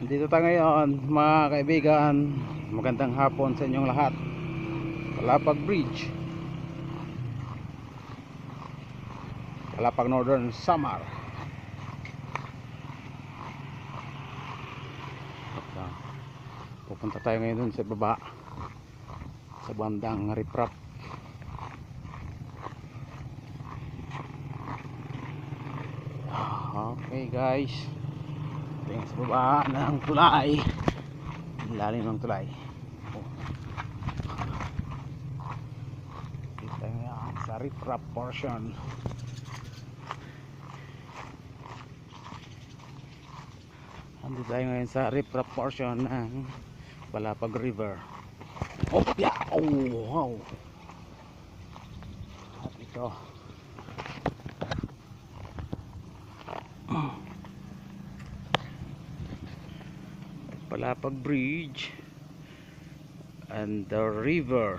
Dito tayo ngayon mga kaibigan. Magandang hapon sa inyong lahat. Palapag Bridge, Palapag Northern Samar. Pupunta tayo ngayon dun sa baba, sa bandang riprap. Okay guys, tingin sa baba ng tulay, lalim ng tulay. Kita nga sa riprap portion. Andito tayo ngayon sa riprap portion ng Palapag River. Oh yeah! Oh wow! At ito Palapag Bridge and the river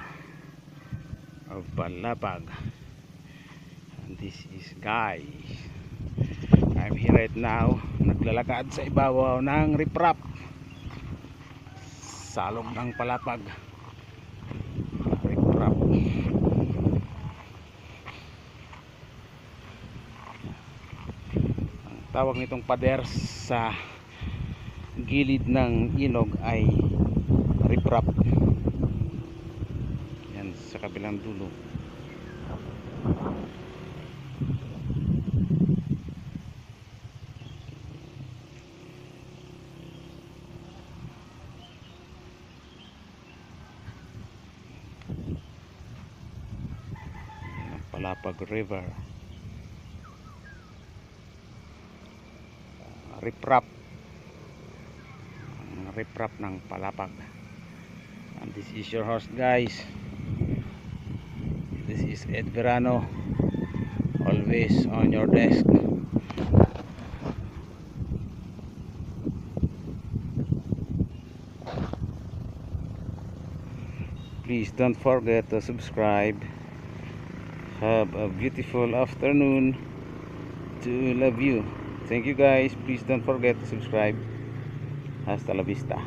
of Palapag. And this is guys, I'm here right now, naglalakad sa ibabaw ng riprap, salog ng Palapag riprap. Ang tawag nitong pader sa gilid ng ilog ay riprap. Yan sa kabilang dulo. Palapag River, riprap, riprap ng Palapag. And this is your host guys, this is Ed Verano, always on your desk. Please don't forget to subscribe. Have a beautiful afternoon. To love you. Thank you guys. Please don't forget to subscribe. Hasta la vista.